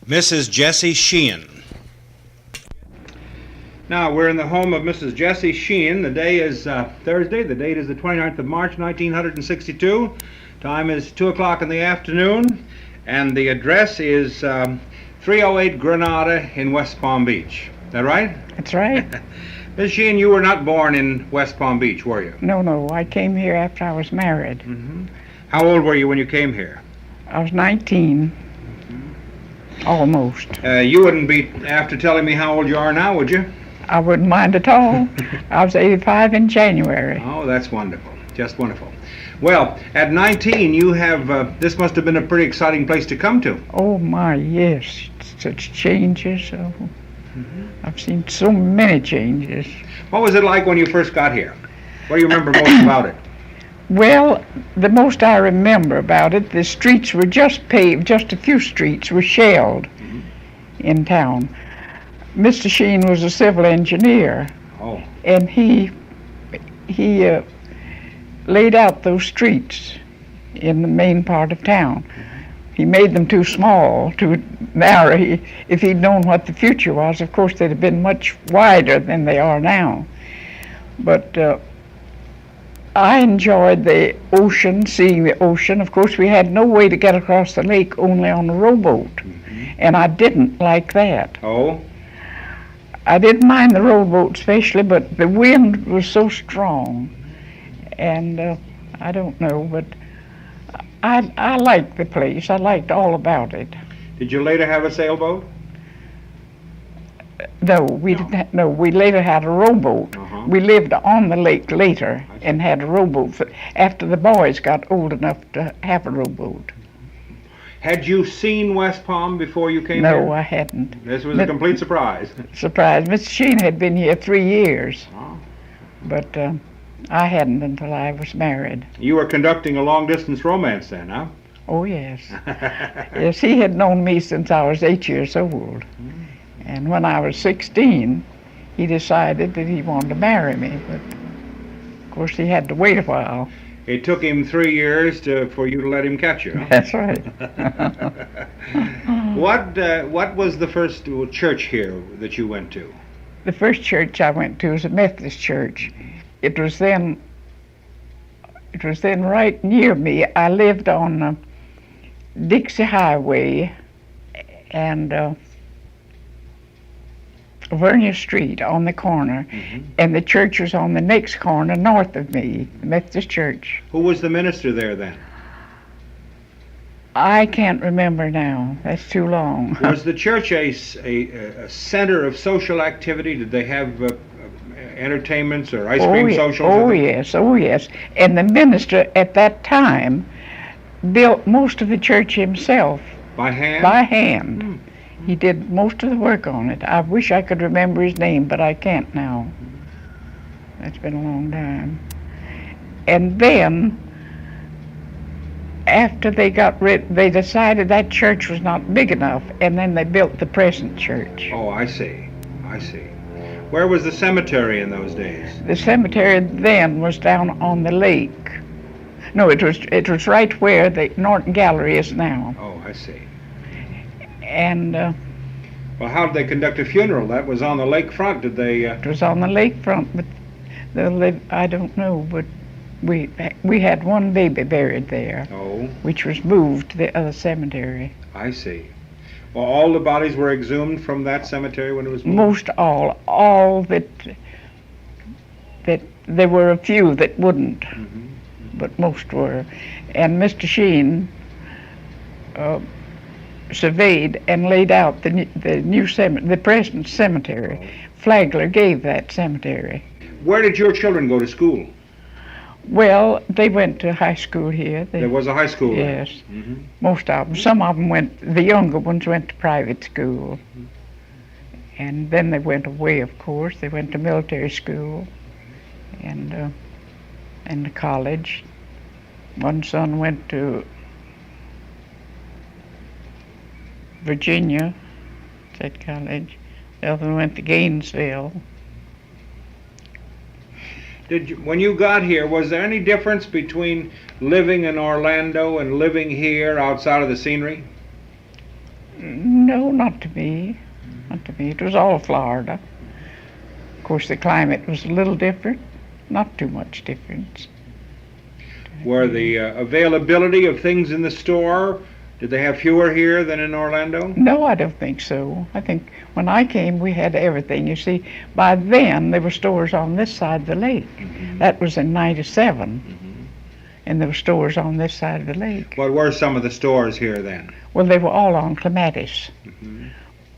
Mrs. Jessie Sheen. Now, we're in the home of Mrs. Jessie Sheen. The day is Thursday. The date is the 29th of March, 1962. Time is 2 o'clock in the afternoon, and the address is 308 Granada in West Palm Beach. Is that right? That's right. Ms. Sheen, you were not born in West Palm Beach, were you? No, I came here after I was married. Mm-hmm. How old were you when you came here? I was 19. Almost. You wouldn't be after telling me how old you are now, would you? I wouldn't mind at all. I was 85 in January. Oh, that's wonderful. Just wonderful. Well, at 19, you have, this must have been a pretty exciting place to come to. Oh my, yes. Such changes. I've seen so many changes. What was it like when you first got here? What do you remember most about it? Well, the most I remember about it, the streets were just paved, just a few streets were shelled in town. Mr. Sheen was a civil engineer, and he laid out those streets in the main part of town. He made them too small, too narrow. If he'd known what the future was, of course, they'd have been much wider than they are now. But I enjoyed the ocean, seeing the ocean. Of course, we had no way to get across the lake, only on a rowboat, and I didn't like that. Oh? I didn't mind the rowboat especially, but the wind was so strong, and I don't know, but I liked the place. I liked all about it. Did you later have a sailboat? No, we didn't. No, we later had a rowboat. We lived on the lake later and had a rowboat after the boys got old enough to have a rowboat. Had you seen West Palm before you came here? No, I hadn't. This was a complete surprise. Surprise. Mr. Sheen had been here 3 years, but I hadn't until I was married. You were conducting a long-distance romance then, huh? Oh, yes. Yes, he had known me since I was 8 years old. And when I was 16, he decided that he wanted to marry me, but of course he had to wait a while. It took him 3 years for you to let him catch you, huh? That's right. What was the first church here that you went to? The first church I went to was a Methodist church. It was then right near me. I lived on Dixie Highway and Vernia Street on the corner, and the church was on the next corner north of me, the Methodist church. Who was the minister there then? I can't remember now. That's too long. Was the church a center of social activity? Did they have entertainments or ice cream socials? Oh yes. And the minister at that time built most of the church himself. By hand? By hand. He did most of the work on it. I wish I could remember his name, but I can't now. That's been a long time. And then, after they got they decided that church was not big enough, and then they built the present church. Oh, I see. Where was the cemetery in those days? The cemetery then was down on the lake. No, it was right where the Norton Gallery is now. Oh, I see. And well, how did they conduct a funeral? That was on the lakefront. Did they? It was on the lakefront, but I don't know. But we had one baby buried there, which was moved to the other cemetery. I see. Well, all the bodies were exhumed from that cemetery when it was moved? Most all that there were a few that wouldn't, but most were. And Mr. Sheen surveyed and laid out the new cemetery, the present cemetery. Flagler gave that cemetery. Where did your children go to school? Well, they went to high school here. There was a high school there? Yes. Most of them. Some of them the younger ones went to private school. And then they went away, of course. They went to military school and to college. One son went to Virginia State College. The other one went to Gainesville. When you got here, was there any difference between living in Orlando and living here outside of the scenery? No, not to me. Not to me. It was all Florida. Of course, the climate was a little different. Not too much difference. Were the availability of things in the store, did they have fewer here than in Orlando? No, I don't think so. I think when I came, we had everything. You see, by then, there were stores on this side of the lake. That was in '97. And there were stores on this side of the lake. What were some of the stores here then? Well, they were all on Clematis.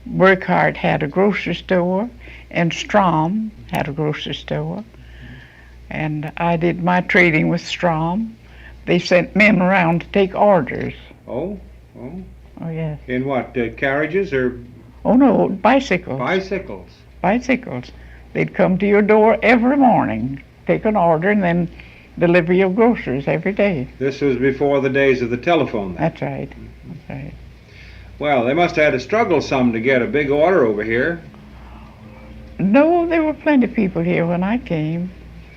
Burkhardt had a grocery store, and Strom had a grocery store. And I did my trading with Strom. They sent men around to take orders. Oh, Oh, yes. in what, carriages or Oh, no, bicycles. bicycles? Bicycles. They'd come to your door every morning, take an order, and then deliver your groceries every day. This was before the days of the telephone then. That's right. That's right. Well, they must have had to struggle some to get a big order over here. No, there were plenty of people here when I came.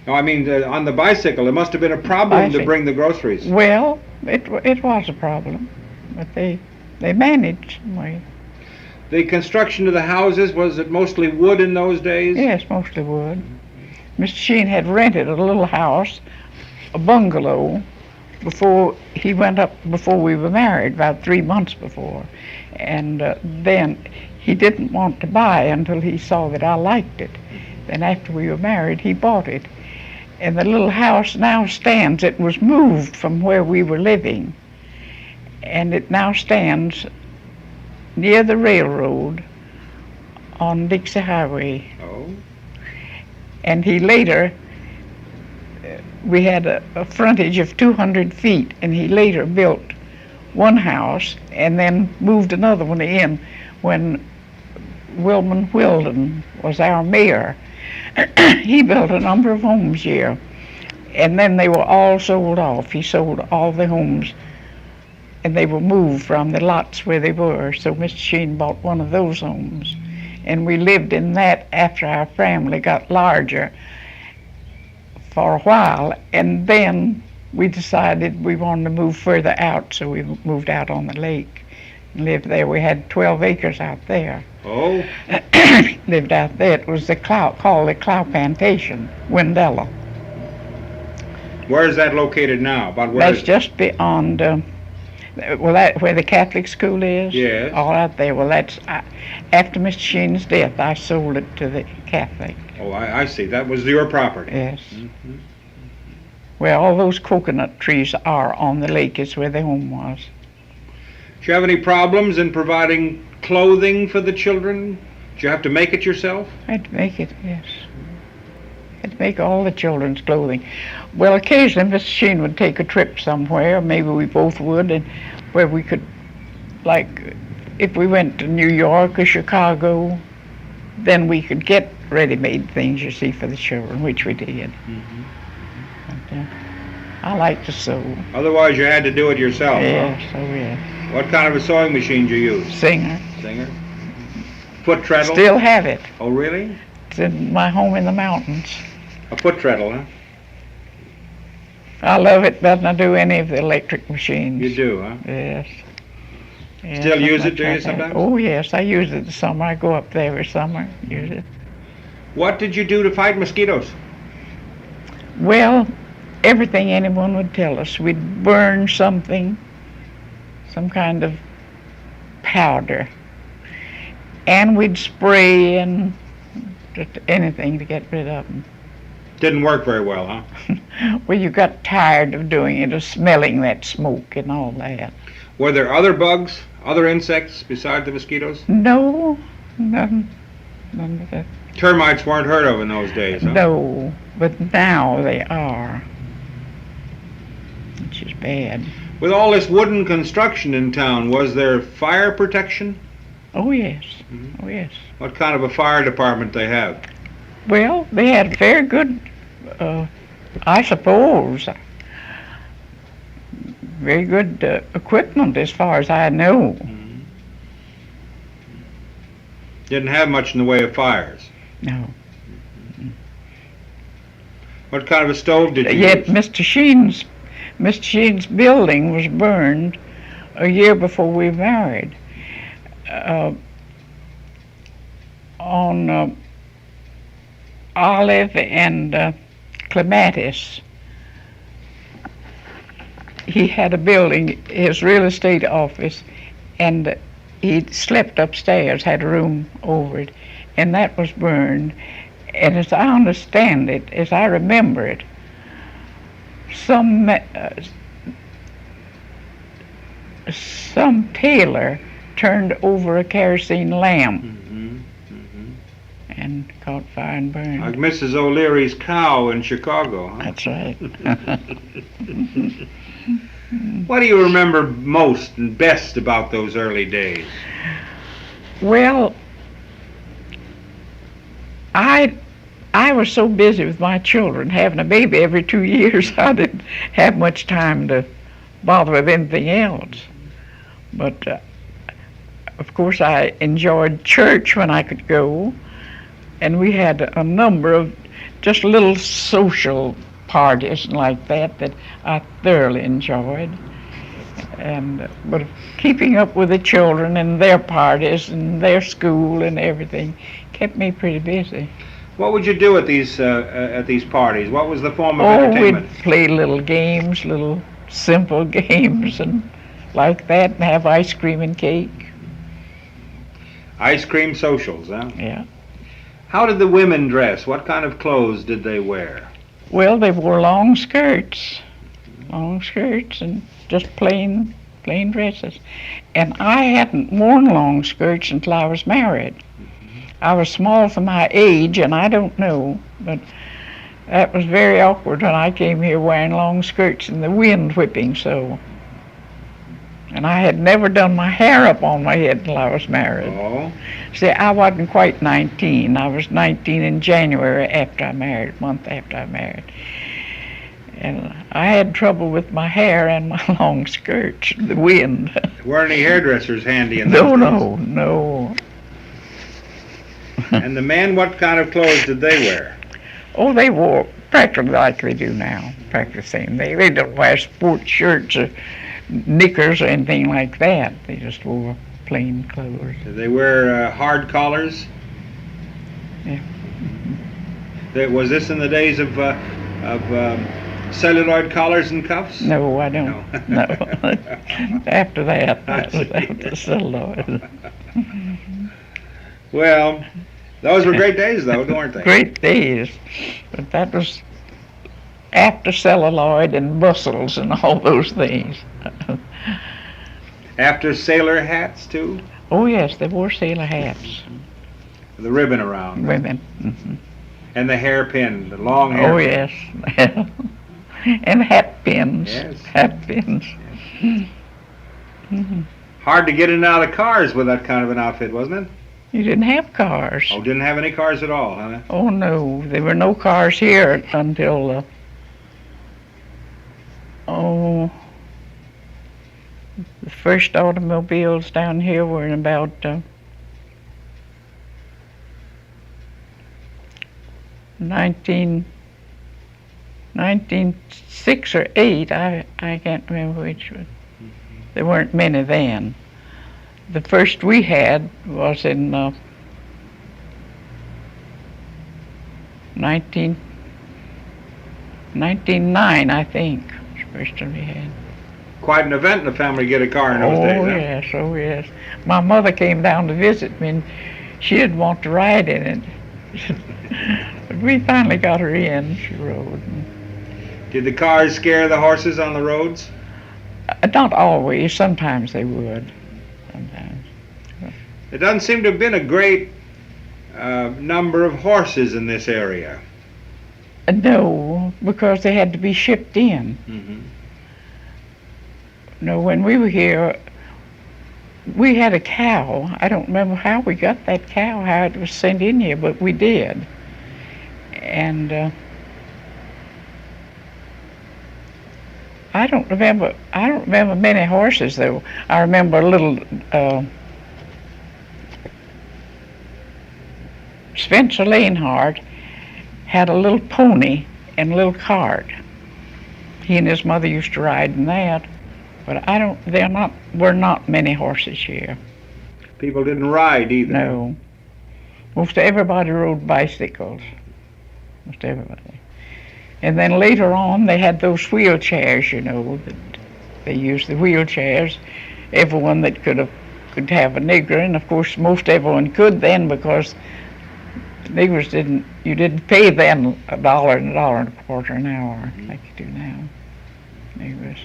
No, I mean, on the bicycle, it must have been a problem to Bicycle. bring the groceries. Well, it was a problem, but they managed some way. The construction of the houses, was it mostly wood in those days? Yes, mostly wood. Mr. Sheen had rented a little house, a bungalow, before he went up, before we were married, about 3 months before. And then he didn't want to buy until he saw that I liked it. Then after we were married, he bought it. And the little house now stands. It was moved from where we were living. And it now stands near the railroad on Dixie Highway. Oh. And he later, we had a frontage of 200 feet, and he later built one house and then moved another one in when Wilman Wilden was our mayor. He built a number of homes here, and then they were all sold off. He sold all the homes, and they were moved from the lots where they were. So Mr. Sheen bought one of those homes, and we lived in that after our family got larger for a while, and then we decided we wanted to move further out, so we moved out on the lake and lived there. We had 12 acres out there. Oh, Lived out there. It was the Clow, called the Clow plantation, Windella. where is that located now? About where? That's just beyond, where the Catholic school is? Yes. All out there. Well, that's, after Mr. Sheen's death, I sold it to the Catholic. Oh, I see. That was your property. Yes. Where all those coconut trees are on the lake is where the home was. Did you have any problems in providing clothing for the children? Did you have to make it yourself? I had to make it, yes. I had to make all the children's clothing. Well, occasionally Mr. Sheen would take a trip somewhere, maybe we both would, and where we could, like, if we went to New York or Chicago, then we could get ready-made things, you see, for the children, which we did. But, I like to sew. Otherwise, you had to do it yourself. Yes, Huh? oh yes. What kind of a sewing machine do you use? Singer. Singer? Foot treadle? Still have it. Oh, really? It's in my home in the mountains. A foot treadle, huh? I love it better than I do any of the electric machines. You do, huh? Yes. Yes, Still I use it, much do you, like that. sometimes? Oh, yes, I use it this summer. I go up there every summer, use it. What did you do to fight mosquitoes? Well, everything anyone would tell us. We'd burn something, some kind of powder, and we'd spray and just anything to get rid of them. Didn't work very well, huh? Well, you got tired of doing it, of smelling that smoke and all that. Were there other bugs, other insects besides the mosquitoes? No, none of that. Termites weren't heard of in those days, huh? No, but now they are, which is bad. With all this wooden construction in town, was there fire protection? Oh, yes. Oh, yes. What kind of a fire department they have? Well, they had very good, I suppose, very good equipment as far as I know. Didn't have much in the way of fires. No. What kind of a stove did you Yet use? Mr. Sheen's building was burned a year before we married. uh, on Olive and Clematis. He had a building, his real estate office, and he slept upstairs, had a room over it, and that was burned. And as I understand it, as I remember it, some tailor turned over a kerosene lamp and caught fire and burned. Like Mrs. O'Leary's cow in Chicago, huh? That's right. What do you remember most and best about those early days? Well, I was so busy with my children, having a baby every 2 years, I didn't have much time to bother with anything else. But of course I enjoyed church when I could go, and we had a number of just little social parties like that I thoroughly enjoyed. And but keeping up with the children and their parties and their school and everything kept me pretty busy. What would you do at these parties? What was the form of entertainment? We'd play little games, little simple games and like that, and have ice cream and cake. Ice cream socials, huh? Yeah. How did the women dress? What kind of clothes did they wear? Well, they wore long skirts and just plain dresses. And I hadn't worn long skirts until I was married. I was small for my age, and I don't know, but that was very awkward when I came here wearing long skirts and the wind whipping so. And I had never done my hair up on my head until I was married. Oh. See, I wasn't quite 19. I was 19 in January after I married, a month after I married. And I had trouble with my hair and my long skirts, the wind. Weren't any hairdressers handy in those days? No. And the men, what kind of clothes did they wear? Oh, they wore practically like they do now, practically the same. They don't wear sports shirts or knickers or anything like that. They just wore plain clothes. Did they wear hard collars? Yeah. Was this in the days of celluloid collars and cuffs? No, I don't. No. After that was after celluloid. Well, those were great days, though, weren't they? Great days. But that was after celluloid and bustles and all those things. After sailor hats, too? Oh, yes, they wore sailor hats. The ribbon around. Women. Mm-hmm. And the hairpin, the long hair. Oh, yes. And hat pins. Yes. Hat pins. Yes. Mm-hmm. Hard to get in and out of cars with that kind of an outfit, wasn't it? You didn't have cars. Oh, didn't have any cars at all, huh? Oh, no. There were no cars here until, the first automobiles down here were in about 1906 or 8. I can't remember which one. There weren't many then. The first we had was in 1909, I think. Was the first one we had. Quite an event in the family to get a car in those days, huh? Oh yes. My mother came down to visit me, and she didn't want to ride in it. But we finally got her in. She rode. Did the cars scare the horses on the roads? Not always. Sometimes they would. Sometimes. There doesn't seem to have been a great number of horses in this area. No, because they had to be shipped in. Mm-hmm. No, when we were here, we had a cow. I don't remember how we got that cow, how it was sent in here, but we did. And I don't remember many horses though. I remember a little Spencer Lanehart had a little pony and a little cart. He and his mother used to ride in that. But were not many horses here. People didn't ride either. No. Most everybody rode bicycles. Most everybody. And then later on, they had those wheelchairs, you know, that they used the wheelchairs. Everyone that could have a nigger, and of course most everyone could then, because niggers you didn't pay then $1 and $1.25 an hour like you do now. Niggers.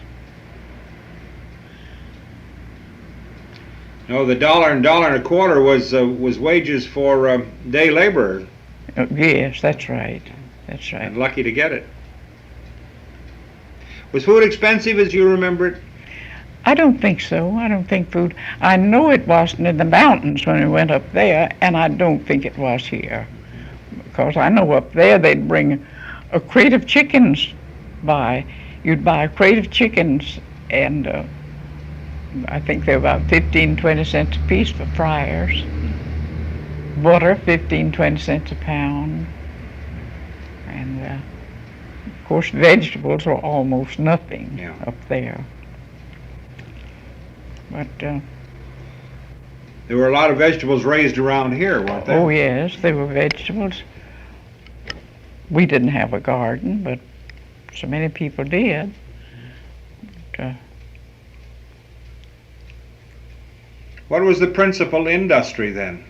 No, the $1.25 was wages for day laborers. Yes, that's right. That's right. And lucky to get it. Was food expensive as you remember it? I don't think so. I don't think food. I know it wasn't in the mountains when we went up there, and I don't think it was here. Because I know up there they'd bring a crate of chickens by. You'd buy a crate of chickens, and I think they're about 15, 20 cents a piece for fryers. Butter, 15, 20 cents a pound. And of course vegetables were almost nothing up there. But there were a lot of vegetables raised around here, weren't there? Oh yes, there were vegetables. We didn't have a garden, but so many people did. But, what was the principal industry then?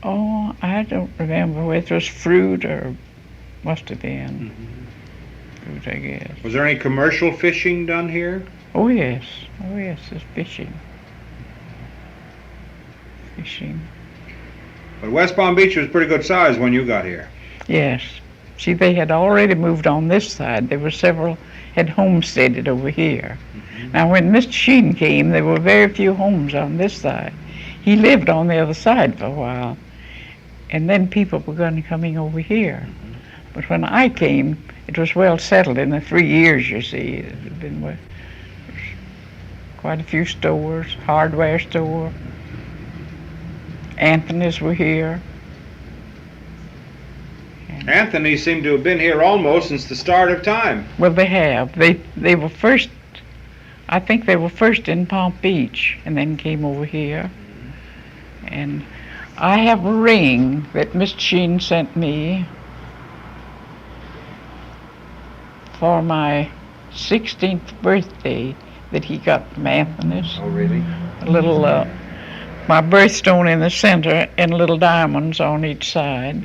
Oh, I don't remember whether it was fruit or must have been fruit, I guess. Was there any commercial fishing done here? Oh yes, there's fishing. Fishing. But West Palm Beach was pretty good size when you got here. Yes. See, they had already moved on this side. There were several had homesteaded over here. Now, when Mr. Sheen came, there were very few homes on this side. He lived on the other side for a while. And then people began coming over here. But when I came, it was well settled in the 3 years, you see. There had been quite a few stores, hardware store. Anthony's were here. Anthony seemed to have been here almost since the start of time. Well, they have. They were first, I think they were first in Palm Beach and then came over here. And I have a ring that Mr. Sheen sent me for my 16th birthday that he got from Anthony's. Oh, really? A little, my birthstone in the center and little diamonds on each side.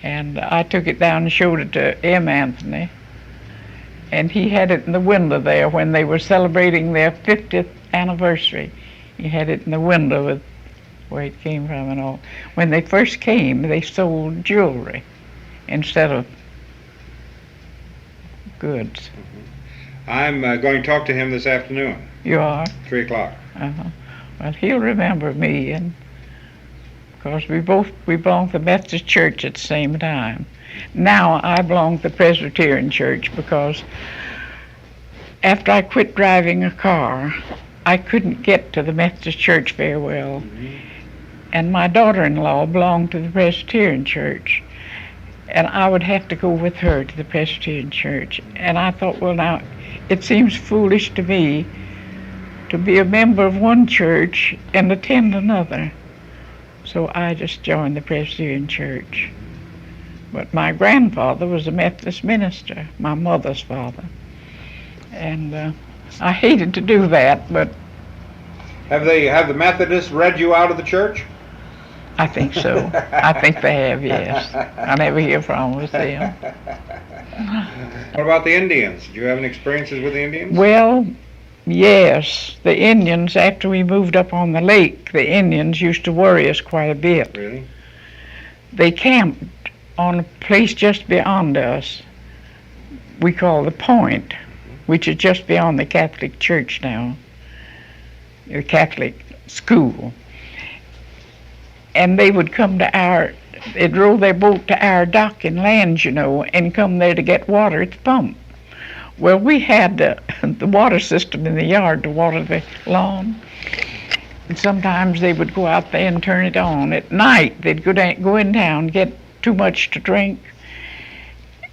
And I took it down and showed it to M. Anthony. And he had it in the window there when they were celebrating their 50th anniversary. He had it in the window with where it came from and all. When they first came, they sold jewelry instead of goods. I'm going to talk to him this afternoon. You are? 3 o'clock. Well, he'll remember me, and because we belong to the Methodist Church at the same time. Now I belong to the Presbyterian Church because after I quit driving a car, I couldn't get to the Methodist Church very well. And my daughter-in-law belonged to the Presbyterian Church, and I would have to go with her to the Presbyterian Church. And I thought, well, now, it seems foolish to me to be a member of one church and attend another. So I just joined the Presbyterian Church. But my grandfather was a Methodist minister, my mother's father. And I hated to do that, but... Have the Methodists read you out of the church? I think so. I think they have, yes. I never hear from with them. What about the Indians? Did you have any experiences with the Indians? Well, yes. The Indians, after we moved up on the lake, the Indians used to worry us quite a bit. Really? They camped on a place just beyond us we call the Point, which is just beyond the Catholic Church now, the Catholic school. And they would come to they'd row their boat to our dock and land, you know, and come there to get water at the pump. Well, we had the water system in the yard to water the lawn. And sometimes they would go out there and turn it on. At night, they'd go in town, get too much to drink,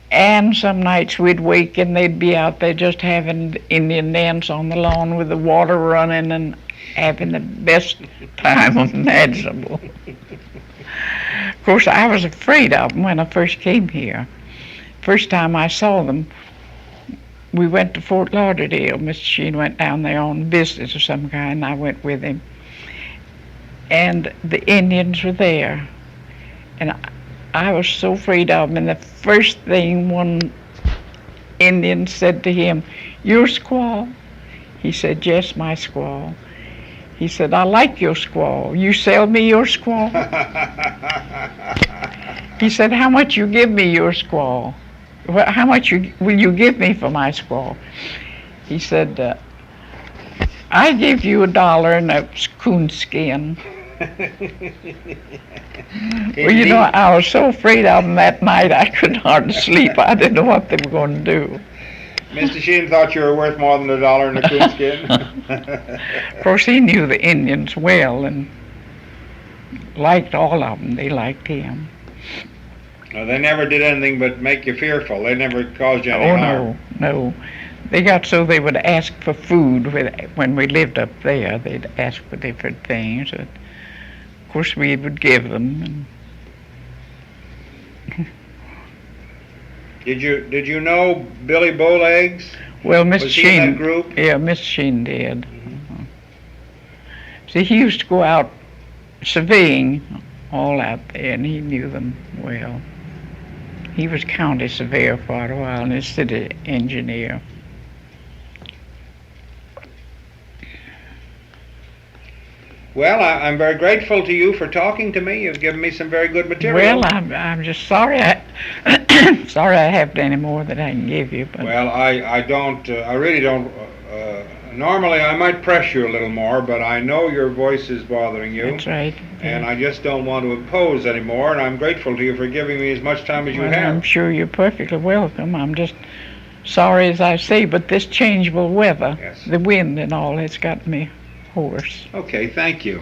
And some nights we'd wake and they'd be out there just having the Indian dance on the lawn with the water running and having the best time imaginable. Of course, I was afraid of them when I first came here. First time I saw them, we went to Fort Lauderdale. Mr. Sheen went down there on business of some kind, and I went with him. And the Indians were there. And I was so afraid of them. And the first thing one Indian said to him, "Your squaw?" He said, "Yes, my squaw." He said, "I like your squaw. You sell me your squaw?" He said, "How much you give me your squaw? Well, how much will you give me for my squaw?" He said, "I give you $1 and a coon skin." Well, you know, I was so afraid of them that night I couldn't hardly sleep. I didn't know what they were going to do. Mr. Sheen thought you were worth more than $1 and a coonskin. Of course, he knew the Indians well and liked all of them. They liked him. No, they never did anything but make you fearful. They never caused you any harm. No. They got so they would ask for food when we lived up there. They'd ask for different things. And of course, we would give them. Did you know Billy Bowlegs? Well, Miss Was Sheen. he in that group? Yeah, Miss Sheen did. See, he used to go out surveying all out there, and he knew them well. He was county surveyor for a while and a city engineer. Well, I'm very grateful to you for talking to me. You've given me some very good material. Well, I'm just sorry sorry I haven't any more that I can give you. But well, I really don't. Normally, I might press you a little more, but I know your voice is bothering you. That's right. And I just don't want to oppose anymore, and I'm grateful to you for giving me as much time as you have. I'm sure you're perfectly welcome. I'm just sorry, as I say, but this changeable weather, Yes. the wind and all, it's got me hoarse. Okay, thank you.